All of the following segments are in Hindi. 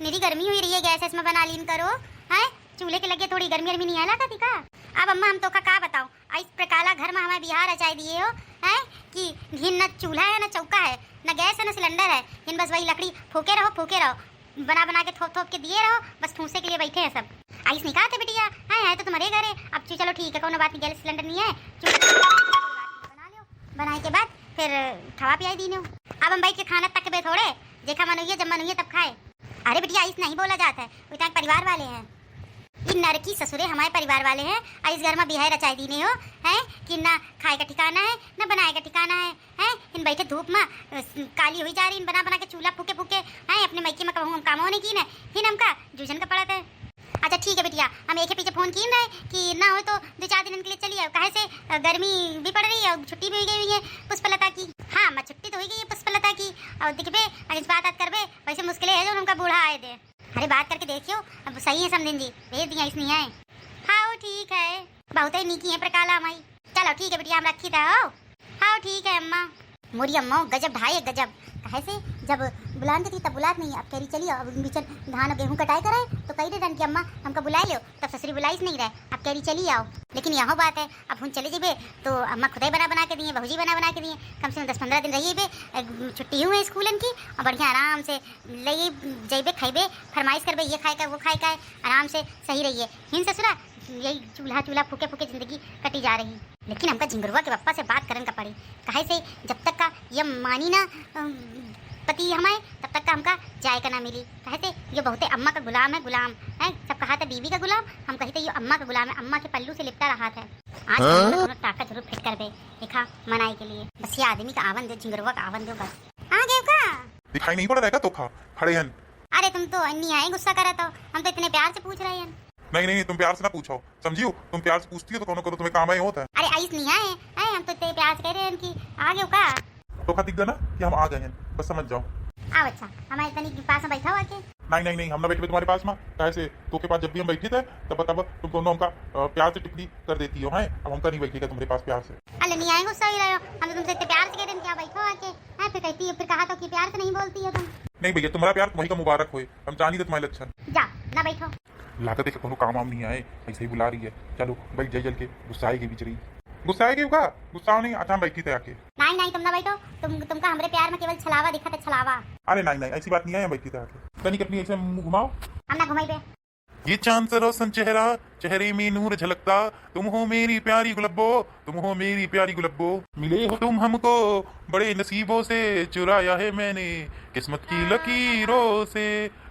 मेरी गर्मी हुई रही है, गैस इसमें बना लीन करो है। चूल्हे के लगे थोड़ी गर्मी गर्मी नहीं आला का। अब अम्मा हम तो का बताओ, इस प्रकाला घर में हमें बिहार अचाई दिए हो है कि हिन न चूल्हा है न चौका है न गैस है न सिलेंडर है। हिन बस वही लकड़ी फूके रहो बना बना के थोप थोप के दिए रहो, बस ठूसे के लिए बैठे हैं सब। आइस नहीं खाते बिटिया है तो तुम्हारे घर है। अब चलो ठीक है, कोनो बात नहीं, गैस सिलेंडर नहीं है, बना लो, बनाए के बाद फिर खवा पियाई दीने। अब हम बैठ के खाना तक बे थोड़े देखा मन हुई है, जब मन हुई है तब खाए। अरे बिटिया इस नहीं बोला जाता है, वो परिवार वाले हैं, इन नरकी ससुरे हमारे परिवार वाले हैं। और इस घर में बिहार रचाई दीने हो है कि ना खाए का ठिकाना है ना बनाए का ठिकाना है। इन बैठे धूप में काली हुई जा रही, इन बना बना के चूल्हा फूके फूके है अपने मैके में कहूँ काम होने की ना फिर हमका जूझन का पड़ा था। अच्छा ठीक है बिटिया, हम एक ही पीछे फोन किन रहे कि ना हो तो 2-4 दिन के लिए चलिए, कहे से गर्मी भी पड़ रही है और छुट्टी भी हो गई है पुष्पलता की। हाँ मैं छुट्टी तो हो गई है पुष्पलता की, और दिखबे इस बात करबे वैसे मुश्किल है जो उनका बूढ़ा आए दे। अरे बात करके देखियो, अब सही है समझें जी, भेज दिया इसने आए। हाँ वो ठीक है, बहुत ही नीकी है प्रकाला माई। चलो ठीक है बिटिया, हम रखी था। हाँ ठीक है अम्मा। मोरी अम्मा गजब ढाई है गजब, कहे से जब बुलाते थी तब बुलात नहीं, अब कह रही चलिए अब बीच धान गेहूँ कटाई कराए तो कही रहे कि अम्मा हमको बुला लो, तब ससुरी बुलाई नहीं रहे, अब कह रही चलिए आओ। लेकिन यहाँ बात है, अब हम चले जेबे तो अम्मा खुद ही बना के दिए, बहुजी बना के दिए, कम से कम 10-15 दिन रहिए बे, छुट्टी हुई है स्कूलन की, और बढ़िया आराम से ले जेबे खेबे, फरमाइश करबे ये खाए का वो खाए का, आराम से सही रहिए। हिन ससुरा यही चूल्हा फूके फूके जिंदगी कटी जा रही। लेकिन हमका झिंगुरवा के पप्पा से बात करन का पड़ी, कहे से जब तक का ये मानी ना पति हमारे तब तक का हमका जाए का ना मिली। कहे से ये बहुत अम्मा का गुलाम है, सब कहा था बीवी का गुलाम, हम कही थे ये अम्मा का गुलाम है, अम्मा के पल्लू से लिपटा रहा था। आज दोनों टाका जरूर फिट कर बे देखा मनाई के लिए, बस ये आदमी का आवन दो, झिंगुरवा का आवन दो बस। आ गए का दिखाई नहीं पड़ रहा है तो खड़े हैं। अरे तुम तो अन्नी आए गुस्सा करा, तो हम तो इतने प्यार से पूछ रहे हैं। नहीं तुम प्यार से ना पूछो, समझियो, तुम प्यार से पूछती हो तो कौन करो तुम्हें काम आए होता है। अरे आइस नहीं आए हम तो इतने प्यार से कह रहे हैं कि आ गए का। तो दिख गया ना कि हम आ गए हैं, बस समझ जाओ। आओ अच्छा, हमारे तनी के पास में बैठा हुआ के। नहीं हम ना बैठे तुम्हारे पास में, कैसे तो के पास जब भी हम बैठे थे तब तुम दोनों हमका प्यार से टिप्पणी कर देती हो, हैं अब हमका नहीं बैठेगा तुम्हारे पास प्यार से। अरे नहीं आए गुस्सा ही रहे हो, हम तो तुमसे इतने प्यार से कह रहे हैं क्या बैठो आके, हैं फिर कहती है, फिर कहा तो कि प्यार से नहीं बोलती हो तुम। नहीं भैया तुम्हारा प्यार तुम्हारी का मुबारक होए, हम जानी थे तुम्हारे लक्षण। जा ना बैठो, लागत है कोनो काम वाम नहीं आए, ऐसे ही बुला रही है, चलो बैठ जाइए, जल के गुस्सा आएगी बीच रही, गुस्सा आएगी का गुस्सा नहीं, अच्छा हम बैठी थे आके। नहीं तुम ना बैठो, तुमका हमरे प्यार में केवल छलावा दिखा था, छलावा। अरे नहीं ऐसी बात नहीं है, हम बैठी थे आके, तनिक अपनी ऐसे मुंह घुमाओ। हम ना घुमाई बे, ये चांद सा रोशन चेहरा, चेहरे में नूर झलकता, तुम हो मेरी प्यारी गुलब्बो, तुम हो मेरी प्यारी गुलब्बो, मिले हो तुम हमको बड़े नसीबों से, चुराया है मैंने किस्मत की लकीरों से,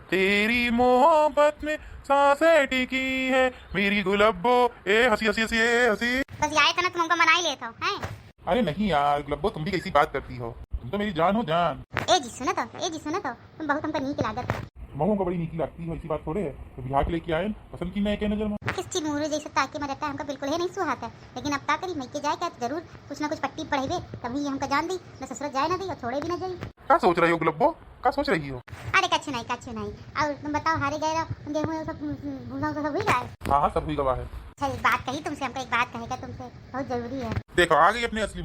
तेरी मोहब्बत में सांसें टिकी है मेरी गुलब्बो। ए हंसी हंसी हंसी ए हंसी, बस आए थे ना तुम हमको मना ही लेते हो हैं। अरे नहीं यार गुलब्बो, तुम भी कैसी बात करती हो, तुम तो मेरी जान हो जान। ए जी सुनो तो तुम बहुत हमको नीक लागत है। महू को बड़ी नीकी लगती है, ऐसी बात थोड़े है, तो बिहार के लेके आए पसंद की नहीं, नजर में किस चीज मुहरे जैसे ताके में रहता है, हमका बिल्कुल है नहीं सुहाता है। लेकिन अब ता करी मैके जाए क्या जरूर कुछ ना कुछ पट्टी पढ़ेबे, तभी ये हमका जान दी, न ससुर जाए ना दी और छोड़े भी ना जाई। क्या सोच रही हो गुलब्बो, क्या सोच रही हो? अरे कछु नहीं। और तुम बताओ हारे गए गेहूँ सब भूसा सब हुई गए। हाँ सब हुई गवाह है। अच्छा एक बात कही तुमसे, हमको एक बात कहेगा तुमसे, बहुत जरूरी है। देखो आ गई अपने असली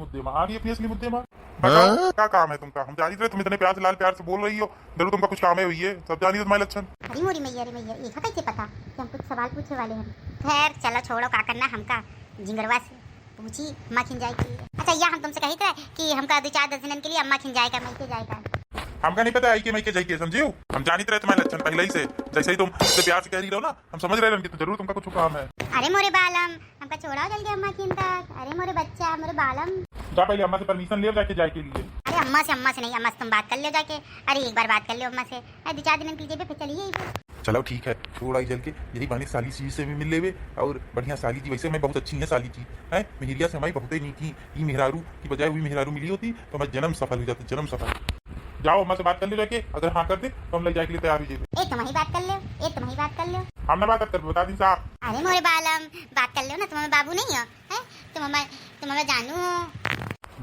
मुद्दे में, बताओ क्या काम है तुमका? हम जानी थे तुम इतने प्यार से लाल प्यार से बोल रही हो, जरूर तुमका कुछ काम है हुई है, सब जानी थे तुम्हारे लक्षण। अरे मोरी मैया एक कैसे पता कि हम कुछ सवाल पूछने वाले हैं। खैर चलो छोड़ो, का करना हमका जिंगरवा से पूछी अम्मा खिंजाई की। अच्छा या हम तुमसे कही थे कि हमका 2-4 दिन के लिए अम्मा खिंजाए का मैके जाएगा। हमका नहीं पता आई के मैं के जाइए, समझियो, हम जानी रहे तुम्हारे लक्षण पहले ही से, जैसे ही तुम इतने प्यार से कह रही रहो ना, हम समझ रहे हैं कि जरूर तुमका कुछ काम है। अरे मोरे बालम हमका छोड़ाओ जल्दी अम्मा खिन तक। अरे मोरे बच्चा मोरे बालम, जा पहले अम्मा से परमिशन ले जाके जाए के लिए। अरे अम्मा से नहीं, अम्मा से तुम बात कर लो जाके। अरे एक बार बात कर लो अम्मा से, 2-4 दिन के लिए फिर चलिए। चलो ठीक है, छोड़ आई जल के, यही बानी साली जी से भी मिल लेवे, और बढ़िया साली जी वैसे मैं बहुत अच्छी है, साली जी है मिहिरिया से हमारी बहुत ही नीकी, ये मेहरारू की बजाय हुई मेहरारू मिली होती तो मैं जन्म सफल हो जाती, जन्म सफल। जाओ अम्मा से बात कर ले जाके, अगर हाँ कर दे तो हम ले जाए के लिए तैयार हो जाएंगे। एक तुम्हारी बात कर लो, हमने बात कर बता दी साहब। अरे मोरे बालम बात कर लो ना, तुम हमें बाबू नहीं हो, तुम हमें जानू हो।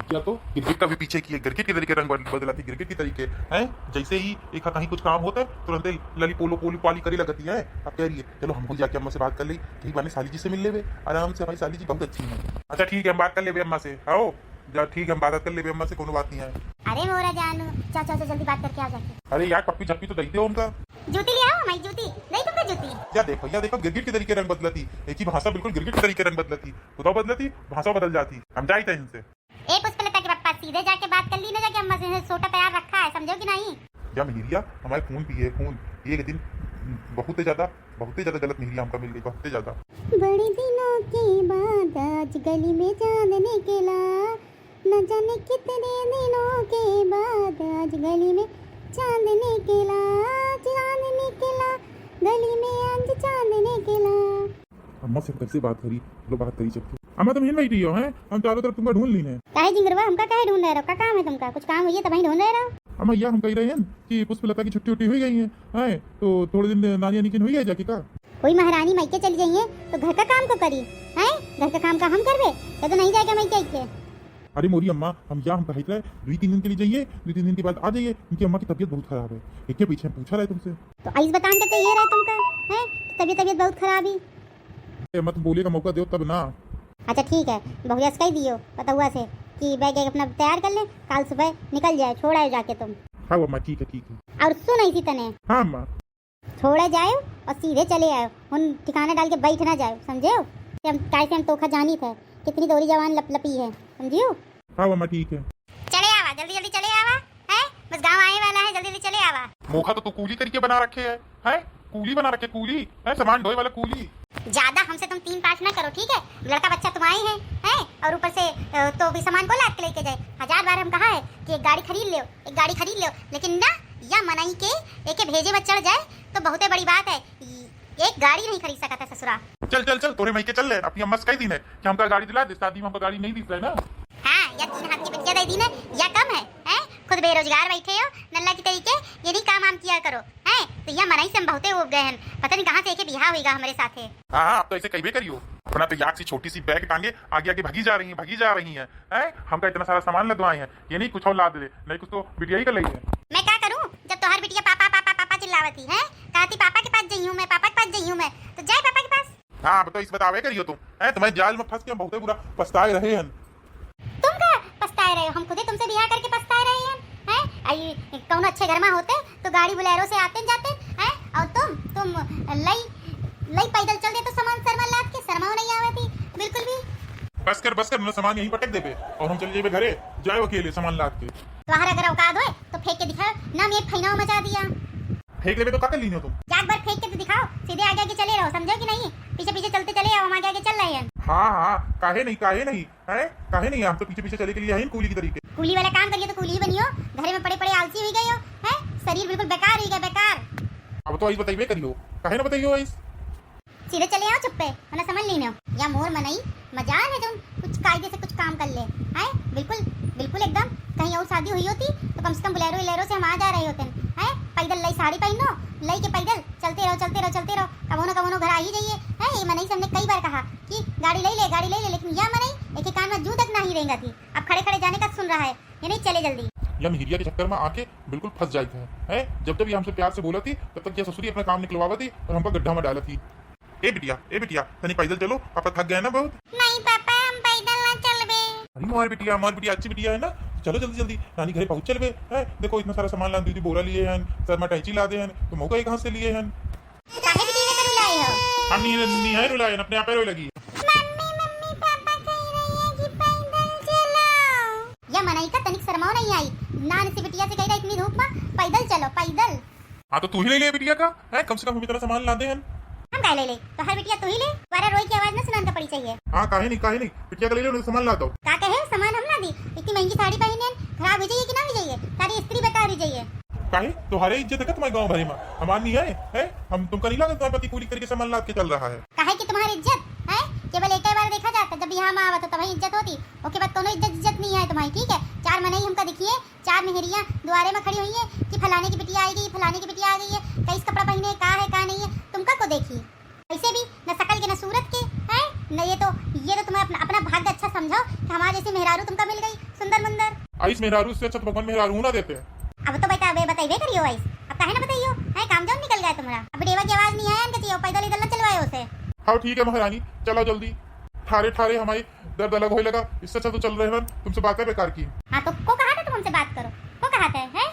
क्या तो क्रिकेट का भी पीछे की है, क्रिकेट के तरीके रंग बदलाती, क्रिकेट के तरीके हैं, जैसे ही एक कहीं कुछ काम होता है तुरंत लली पोलो पोली पाली करी लगती है। अब कह रही है चलो हम जाके अम्मा से बात कर ली, यही बाने साली जी से मिल ले आराम से, हमारी साली जी बहुत अच्छी है। अच्छा ठीक है हम बात कर ले अम्मा से, आओ जा ठीक है हम बात कर ले अम्मा से, कोनो बात नहीं है। अरे मोरा जानू, चल चल चल जल्दी बात करके आ जाके। अरे यार पप्पी झप्पी तो दही दे उनका। जूती ले आओ, हमारी जूती नहीं, तुमको जूती। या देखो गिरगिट के तरीके रंग बदलती, एक ही भाषा बिल्कुल गिरगिट के तरीके रंग बदलती, खुदा बदलती भाषा बदल जाती। हम जाते हैं इनसे। ए पुष्पलता के पापा, सीधे जाके बात कर ली ना, जाके अम्मा से सोटा तैयार रखा है, समझो कि नहीं? या मिहिरिया हमारे खून पिए खून, एक दिन बहुत ज्यादा गलत मिहिरिया हमका मिल गई, बहुत ज्यादा। बड़े दिनों के बाद आज गली में चांद निकला, न जाने कितने दिनों के बाद आज गली में चांद निकला, गली में आज चांद निकला। अम्मा से कैसे बात करी, लो बात करी चल। अम्मा तुम हिन बैठी हो हैं, हम चारों तरफ तुमका ढूंढ ली है। काहे जिंगरवा, हमका काहे ढूंढ रहे हो? का काम है तुमका? कुछ काम हुई है तभी ढूंढ रहे हो? अम्मा या हम कह रहे हैं कि पुष्पलता की छुट्टी हुई गई है, तो थोड़े दिन नानी निकिन हुई है जाके का। कोई महारानी मायके चली गई है तो घर का काम को करी है, घर का काम का हम करबे, या तो नहीं जाएगा मायके के। अरे मोरी अम्मा हम कही रहे 2-3 दिन के लिए जाइए, 2-3 दिन के बाद आ जाइए, उनकी अम्मा की तबीयत बहुत खराब है। एक के पीछे पूछा रहे तुमसे, तो आइस बतान के तो ये रहे तुमका है, तबीयत बहुत खराब ही। मत बोले का मौका दो तब ना। अच्छा ठीक है, बहुया कह दियो पता हुआ से कि बैग अपना तैयार कर ले, कल सुबह निकल जाए, छोड़ा जाके तुम। हाँ अम्मा ठीक है। और सुन ऐसी तने, हाँ अम्मा छोड़े जाओ और सीधे चले आओ, उन ठिकाने डाल के बैठ ना जाओ, समझे? हम कैसे हम तोखा जानी थे, कितनी दोरी जवान लपलपी है, समझियो? हाँ अम्मा ठीक है। चले आवा, जल्दी जल्दी चले आवा है, बस गांव आने वाला है, जल्दी जल्दी चले आवा। मोखा तो तू कूली करके बना रखे है, कूली बना रखे, कूली है, सामान ढोए वाला कूली। ज्यादा हमसे तुम 3-5 ना करो, ठीक है? लड़का बच्चा तुम आए हैं और ऊपर से तो भी सामान को लाद के लेके जाए। 1000 बार हम कहा है कि एक गाड़ी खरीद लो, लेकिन ना या मनाई के एक भेजे में चढ़ जाए तो बहुत बड़ी बात है, एक गाड़ी नहीं खरीद सकता था ससुरा। चल तोरे मई के चल ले, अपनी अम्मा से कह दी ने कि हमका गाड़ी दिला दे, शादी में हमका गाड़ी नहीं दी है ना। हाँ, या 3 हाथ की बिटिया दे दी ना, या कम है खुद बेरोजगार बैठे हो नल्ला की तरीके, ये नहीं काम किया करो है, तो यह मनाई से हम बहुते उग गए हैं, पता नहीं कहाँ से एक बिहार होगा हमारे साथ है। हाँ अब तो ऐसे कहीं भी करियो, अपना तो याक सी छोटी सी बैग टांगे आगे आगे भगी जा रही हैं, हमका इतना सारा सामान लदवाए हैं, ये नहीं कुछ और लाद दे, नहीं कुछ तो बिटिया ही कर ली है। मैं क्या करूं जब तुम्हारी बिटिया पापा पापा पापा चिल्लावती है, कहती पापा के पास जाई हूं मैं, पापा के पास जाई हूं मैं, तो जाए पापा के पास। हाँ बताओ, इस बतावे करियो तुम तुम्हारे जाल में फंस के हम बहुत बुरा पछताए रहे हैं। तुम क्या पछताए रहे हो? हम खुद ही तुमसे बिहार करके पछताए रहे हैं कौन अच्छे घर में होते तो गाड़ी बुलेरो से आते जाते हैं, और तुम लई पैदल चल दे तो सामान शर्मा लाद के, शर्मा नहीं आती बिल्कुल भी। बस कर मतलब सामान यहीं पटक दे पे और हम चल जाए घरे, जाए अकेले सामान लाद के। तुम्हारा अगर औकात हो तो फेंक के दिखाओ ना, मैं फैनाव मचा दिया। फेंक ले तो क्या कर ली हो तुम? एक बार फेंक के तो दिखाओ, सीधे आगे आगे चले रहो, समझो कि नहीं? पीछे पीछे चलते चले आओ, हम आगे आगे चल रहे हैं। हाँ काहे नहीं हम तो पीछे चले के लिए हैं कूली की तरीके। कूली वाला काम करिए तो कूली ही बनियो, घरे में पड़े आलसी हो गए हो हैं, शरीर बिल्कुल बेकार हो गया, बेकार। अब तो ऐसे बताइए करियो, काहे ना बताइयो ऐसे, सीधे चले आओ चुप्पे, वरना समझ लेना या मोर मनई मजाल है तुम, कुछ कायदे से कुछ काम कर ले हैं, बिल्कुल एकदम। कहीं और शादी हुई होती तो कम से कम बुलेरो से हम आ जा रहे होते हैं, पैदल लई साड़ी पहनो, लई के पैदल चलते रहो, कबोनो घर आ ही जाइए है। ये मनई से हमने कई बार कहा कि गाड़ी ले ले, लेकिन यह मनई एक कान में जू तक नहीं रहेगा थी, अब खड़े जाने का सुन रहा है, ये नहीं चले जल्दी। या मिहिरिया के चक्कर में आके बिल्कुल फंस जाती है, जब तक ये हमसे प्यार से बोला थी तब तक ये ससुरी अपना काम निकलवा थी और हमको गड्ढा में डाला थी। ए बिटिया तनी पैदल चलो, पापा थक गए ना बहुत। नहीं पापा, हम पैदल ना चलबे। अरे मोर बिटिया अच्छी बिटिया है ना, चलो जल्दी नानी घरे पहुंच चलबे। देखो इतना सारा सामान ला दी, बोरा लिए हैं, सर में टैची ला दे हैं, तो मौका कहाँ से लिए हैं? काहे बिटिया ने रुलाए हो? हम नहीं है रुलाए, अपने आप रोए लगी। मम्मी पापा कह रही है कि पैदल चलो। या मनाई का तनिक शर्माओ नहीं आई, नान से बिटिया से कह रहा इतनी धूप में पैदल चलो, पैदल। हाँ तो तू ही ले ले बिटिया का, कम से कम हम इतना सामान ला दे हैं। हम काहे ले, तो हर बिटिया तू ही ले, तुम्हारा रोई की आवाज ना सुनाना पड़ी चाहिए। हाँ काहे नहीं बिटिया का ले लो, सामान ला दो। का कहे सामान हम ना दी, इतनी महंगी साड़ी पहने खराब हो जाइए कि ना हो जाइए, सारी स्त्री बेकार हो जाइए। काहे तुम्हारे इज्जत है तुम्हारे गाँव भरे में, हमार नहीं है? हम तुमका नहीं लगा तुम्हारे पति पूरी करके सामान ला के चल रहा है। काहे कि तुम्हारी इज्जत है केवल एक बार देखा जाता, जब यहाँ में आवत तभी इज्जत होती, ओके बाद कोनो इज्जत नहीं है तुम्हारी, ठीक है? 4 महीने हमका दिखिए, 4 मेहरियां द्वारे में खड़ी हुई है कि फलाने की बिटिया आएगी, फलाने की बिटिया आ गई है, कैस कपड़ा पहने का है का नहीं है, तुमका को देखी ऐसे भी न शकल के न सूरत के है न, ये तो तुम्हें अपना भाग्य अच्छा समझो कि हमारे जैसे मेहरारू तुमका मिल गई सुंदर मुंदर। आइस मेहरारू से अच्छा तो भगवान मेहरारू ना देते हैं। अब तो बताइए करियो आइस, अब काहे ना बताइयो है, काम जाम निकल गया तुम्हारा। अब देवा की आवाज नहीं आया इनके, पैदल इधर न चलवाए उसे। हाँ ठीक है महारानी, चलो जल्दी, ठारे हमारी दर्द अलग होने लगा, इससे अच्छा तो चल रहे हैं, तुमसे बातें बेकार की। हाँ तो को कहा था तुम हमसे बात करो। वो कहा है?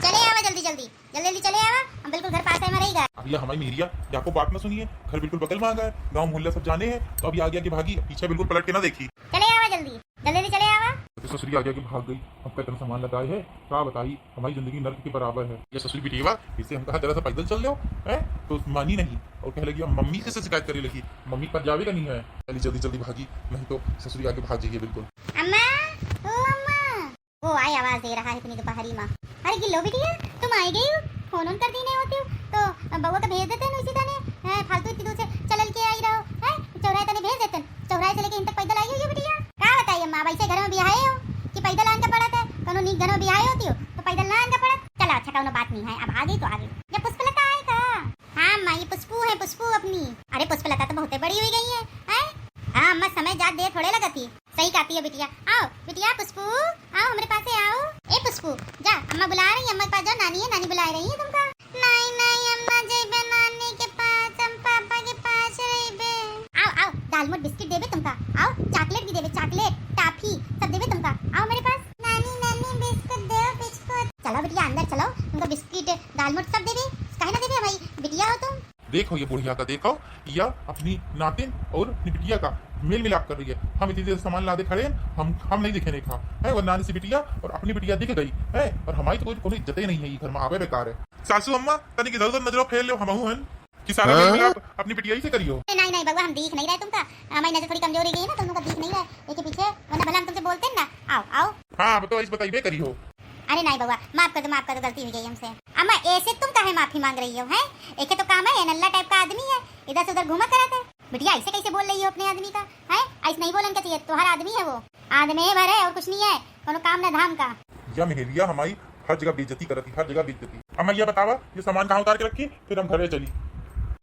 चले आवा जल्दी जल्दी जल्दी जल्दी चले आवा, हम बिल्कुल घर पास है हमारे ही घर। अब ये हमारी मेरिया, ये आपको बात ना सुनिए, घर बिल्कुल बगल में आ गया, गांव मोहल्ला सब जाने हैं, तो अभी आगे आगे भागी, पीछे बिल्कुल पलट के ना देखी। चले आवा जल्दी जल्दी जल्दी चले आवा। तो ससुरी आगे आगे भाग गई, हम इतना सामान लगाए है, क्या बताई, हमारी जिंदगी नर्क के बराबर है। ये ससुरी बिटिया, इससे हम कहा जरा सा पैदल चल लो है, तो मानी नहीं और कहने लगी मम्मी से शिकायत करने लगी, मम्मी पर जावेगा नहीं है। चली जल्दी जल्दी भागी, नहीं तो ससुरी आगे भाग जाइए बिल्कुल। अम्मा, ओ अम्मा, वो आई आवाज दे रहा है इतनी दोपहरी माँ। अरे गिल्लो बिटिया, तुम आई गई हो, फोन ऑन कर दी नहीं होती हो तो बउआ का भेज देते इसी तने, फालतू इतनी दूर से चल के आई रहो है, चौराहे तने भेज देते, चौराहे से लेके इन तक पैदल आई हो ये बिटिया। क्या बताइए अम्मा, वैसे घर में बिहाए हो कि पैदल आने का पड़त है, कनो नी घर में बिहाए होती हो तो पैदल ना आने का पड़त। चलो अच्छा कौनो बात नहीं है, अब आ गई तो आ गई। ये पुष्पलता आई का? हाँ अम्मा, ये पुष्पू है, पुष्पू अपनी। अरे पुष्पलता तो बहुत बड़ी हुई गई है। हाँ अम्मा, समय ज्यादा देर थोड़े लगा थी, सही कहती है बिटिया। आओ बिटिया पुष्पू, आओ हमारे पास आओ। ए पुष्पू जा, अम्मा बुला रही है, अम्मा के पास जाओ, नानी है, नानी बुला रही है तुमको। नहीं नहीं अम्मा, जेबे नानी के पास, हम पापा के पास रहिबे। आओ आओ, दालमोट बिस्किट देबे तुमका, आओ चॉकलेट भी देबे, चॉकलेट टॉफी सब देबे तुमका, आओ मेरे पास। नानी नानी बिस्कुट दे, बिस्कुट। चलो बिटिया अंदर चलो, तुमको बिस्किट दालमोट सब देबे, काहे ना देबे भाई, बिटिया हो तुम। देखो ये बुढ़िया का, देखो या अपनी नातिन और अपनी बिटिया का मेल मिलाप कर रही है। हम इतनी देर सामान लादे खड़े हैं, हम नहीं दिखे नहीं खा है, वो नानी सी बिटिया और अपनी बिटिया दिख गई है, और हमारी तो कोई इज्जत ही नहीं है, ये घर में आवे बेकार है। सासू अम्मा तनिक इधर उधर नजरों फेर लो, हमहू हैं कि सारा मेल मिलाप अपनी बिटिया ही से करियो। नहीं नहीं बउआ, हम दिख नहीं रहे तुमका, हमारी नजर थोड़ी कमजोर हो गई है ना, तुमका दिख नहीं रहा एक के पीछे, वरना भला हम तुमसे बोलते हैं ना। आओ आओ। हाँ अब तो इस बताइए करियो। अरे नहीं बउआ, माफ कर दो, गलती हो गई हमसे। अम्मा ऐसे तुम काहे माफी मांग रही हो? हैं एक तो काम है, नल्ला टाइप का आदमी है, इधर से उधर घूमा करता है। बिटिया ऐसे कैसे बोल रही हो अपने आदमी का? है ऐसे नहीं बोलन का चाहिए, तुम्हारा आदमी है वो, आदमी भर है और कुछ नहीं है, कोनो काम ना धाम का। या मेहरिया हमारी हर जगह बेइज्जती करती, हर जगह बेइज्जती। अम्मा ये बतावा, ये सामान कहाँ उतार के रखी, फिर हम घरे चली।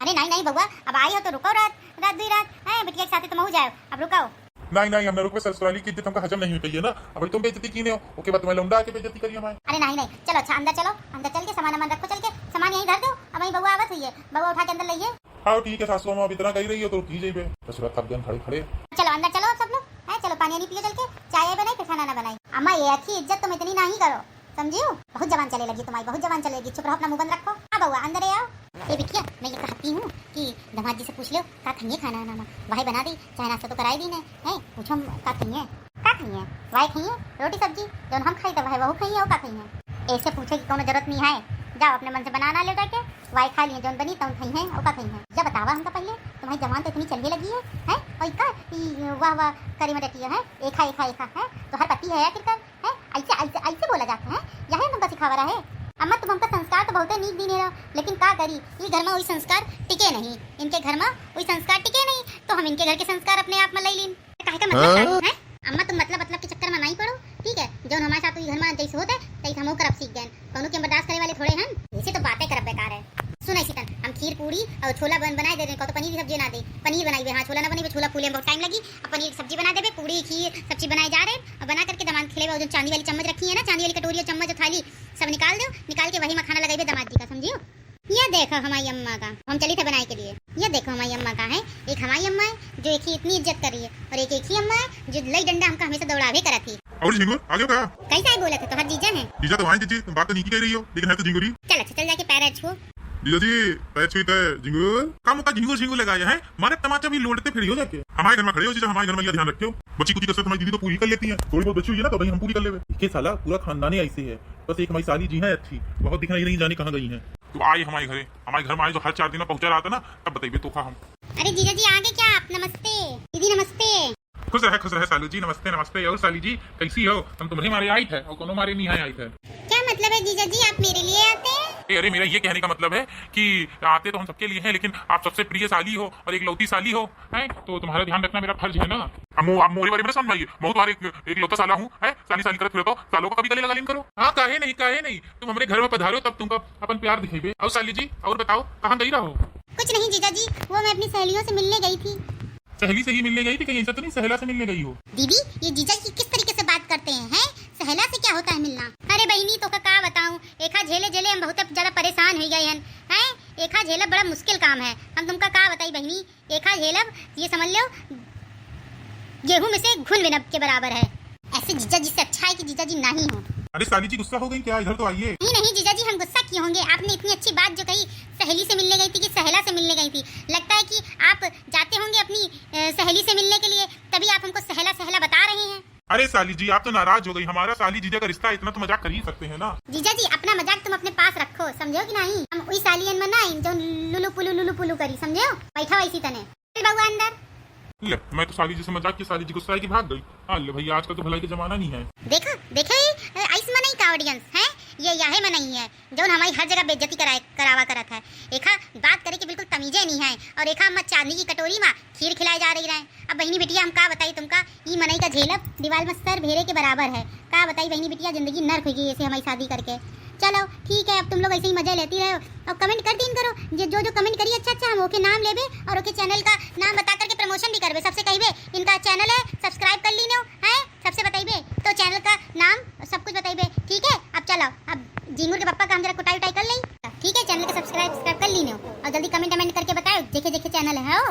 अरे नहीं नहीं बउआ, अब आई हो तो रुको, रात दुई रात है, बिटिया के साथ तुम हो जाओ, अब रुकाओ। नहीं नहीं, हमने रुक ससुराली की इज्जत हमका हजम नहीं हुई कही है ना, अब तुम बेइज्जती की नहीं हो, ओके बात तुम्हें लौंडा आके बेइज्जती करी हमारे। अरे नहीं नहीं, चलो अच्छा अंदर चलो, अंदर चल के सामान रखो, चल के सामान यहीं धर दो, अब वहीं बउआ आवत हुई है, बउआ उठा के अंदर लाइए। हाँ ठीक है सासू अम्मा, अब इतना कही रही हो तो की जाइए, ससुरा थक गए खड़े खड़े। चलो अंदर चलो सब लोग, है चलो पानी पियो, चल के चाय बनाई फिर खाना ना बनाई। अम्मा ये अच्छी इज्जत तुम इतनी नहीं करो, समझियो, बहुत जवान चले लगी तुम्हारी, बहुत जवान चलेगी, चुप रहो, अपना मुंह बंद रखो। हाँ बउआ अंदर आओ। ये बिटिया मैं ये कहती हूँ कि दामाद जी से पूछ लो का खाइए खाना नामा, वही बना दी, चाहे नाश्ता तो कराई दी ने, है पूछो का खाइए, वही खाइए रोटी सब्जी, जो हम खाई तब है वह खाइए, का खाइए, ऐसे पूछे की कोनो जरूरत नहीं है, जाओ अपने मन से बनाना ले जाके, वाई खा लिए, जौन बनी तौन खाई है और का खाई है। जब बतावा हमका पहले, तुम्हारी जवान तो इतनी चलने लगी है और का वाह वाह करे में डटी है, एक है तो हर पति है आखिरकार, है ऐसे ऐसे ऐसे बोला जाता है, यही तुमका सिखावा रहा है। अम्मा तुम हमका संस्कार तो बहुत नीक दीने रहो, लेकिन का करी, ये घर में वही संस्कार टिके नहीं, इनके घर में वही संस्कार टिके नहीं, तो हम इनके घर के संस्कार अपने आप में ले लीन, काहे का मतलब है। अम्मा तुम मतलब के चक्कर में नहीं पड़ो, ठीक है, जो हमारे साथ घर में जैसे होता है तैसे हम करब सीख गए, कौनो के बर्दाश्त करने वाले थोड़े हैं, ऐसे तो बातें करब बेकार है। सुना सीतन, हम खीर पूरी और छोला बनाए दे रहे, तो पनीर की सब्जी बना दे, पनीर बनाई, हाँ छोला ना बनी, छोला फूले में बहुत टाइम लगी, अब पनीर की सब्जी बना दे, पूरी खीर सब्जी बनाए जा रहे, और बना करके दामाद खिले, जो चांदी वाली चम्मच रखी है ना, चांदी वाली कटोरी और चम्मच थाली सब निकाल दो, निकाल के वही में खाना लगाइए दामाद जी का, समझियो। ये देखो हमारी अम्मा का, हम चली थे बनाने के लिए, ये देखो हमारी अम्मा का है, एक हमारी अम्मा है जो एक ही इतनी इज्जत कर रही है, और एक ही अम्मा है जो लई डंडा हमका हमेशा दौड़ावे करा थी। और झिंगुर आगे का कैसा है बोला था, तो हर जीजा है, जीजा तो वहीं जीजी, तुम बात तो नहीं की कह रही हो, लेकिन है तो झिंगुरी। चल अच्छा चल जाके पैर छू। जीजा जी पैर छूते झिंगुर, काम का झिंगुर झिंगुर लगाया है, मारे तमाचा भी लोटते फिर हो जाके, हमारे घर में खड़े हो जीजा, हमारे घर में ध्यान रखियो, बच्ची कुछ कसरत हमारी दीदी तो पूरी कर लेती है, थोड़ी बहुत बच्ची हुई है ना तो भाई हम पूरी कर लेवे। के साला पूरा खानदान ही ऐसे है, बस एक हमारी साली जी है अच्छी, बहुत दिखाई नहीं जाने कहाँ गई है। तो आई हमारे घर में आए जो हर 4 दिन में पहुंचा रहा था ना, तब बताइए तो हम। अरे जीजा जी आगे क्या आप, नमस्ते दीदी नमस्ते। खुश रहे सालू जी, नमस्ते नमस्ते। और साली जी कैसी हो, हम तुम्हारे मारे आई थे और कोनो मारे नहीं आई थे। क्या मतलब है जीजा जी, आप मेरे लिए आते हैं? अरे मेरा ये कहने का मतलब है कि आते तो हम सबके लिए हैं, लेकिन आप सबसे प्रिय साली हो और एक लौती साली हो, है तो तुम्हारा ध्यान रखना मेरा फर्ज है ना। आप मोरे बारे में समझाइए, मैं तुम्हारे एक लौता साला हूँ, है साली साली करते फिरतो, सालों का कभी गले लगा लेन करो। हाँ काहे नहीं, तुम हमारे घर में पधारो तब तुमका अपन प्यार दिखेबे। और साली जी और बताओ कहाँ गई रहो? कुछ नहीं जीजा जी, वो मैं अपनी सहेलियों से मिलने गई थी। सहेली से ही मिलने गई थी, कहीं ऐसा तो नहीं सहेला से मिलने गई हो? दीदी ये जीजा जी किस तरीके से बात करते हैं, सहेला से क्या होता है मिलना? अरे बहनी तो का बताऊं, एका झेले हम बहुत ज्यादा परेशान हो गए हैं, एका झेलब बड़ा मुश्किल काम है, हम तुमका का बताई बहनी, एका झेलब ये समझ लो गेहूं में से घुन विनब के बराबर है। ऐसे जीजा जी से अच्छा है कि जीजा जी नहीं हो। अरे साली जी गुस्सा हो गई क्या? इधर तो आइए। नहीं नहीं जीजा जी, हम गुस्सा क्यों होंगे? आपने इतनी अच्छी बात जो कही, सहेली से मिलने गई थी कि सहेला से मिलने गई थी? लगता है कि आप जाते होंगे अपनी सहेली से मिलने के लिए, तभी आप हमको सहेला सहेला बता रहे हैं। अरे साली जी आप तो नाराज हो गई, हमारा साली जीजा का रिश्ता है, इतना तो मजाक कर ही सकते हैं ना। जीजा जी अपना मजाक तुम अपने पास रखो, समझो कि नहीं? हम वही सालियन में नहीं जो लुलु पुलु करी, समझो? बैठा वैसी तने बउआ अंदर। ले मैं तो साली जी से मजाक की, साली जी गुस्सा है कि भाग गई। हाँ ले भैया, आजकल तो भलाई का जमाना नहीं है। देखो देखो आइस में नहीं का ऑडियंस है, ये यहे में नहीं है जो हमारी हर जगह बेइज्जती करावा करत है। एखा बात करे कि बिल्कुल तमीजे नहीं है, और एखा हम चांदी की कटोरी में खीर खिलाई जा रही रहे। अब बहनी बिटिया हम का बताई तुमका, ई मनई का झेलप दीवार में सर भेरे के बराबर है। का बताई बहनी बिटिया, जिंदगी नर्क हो गई ऐसे हमारी शादी करके। चलो ठीक है, अब तुम लोग ऐसे ही मजा लेती रहो और कमेंट कर दिन करो, जो कमेंट करिए अच्छा अच्छा हम ओके नाम लेबे और ओके चैनल का नाम बता करके प्रमोशन भी करबे। सबसे कहिबे इनका चैनल है, सब्सक्राइब कर लीनो है, सबसे बताइबे तो चैनल का नाम सब कुछ बताइबे। ठीक है अब चलो, अब जिंगूर के पापा का हम जरा कुटाई उटाई कर ली। ठीक है, चैनल का सब्सक्राइब कर लीनो और जल्दी कमेंट करके बताओ देखे देखे चैनल है।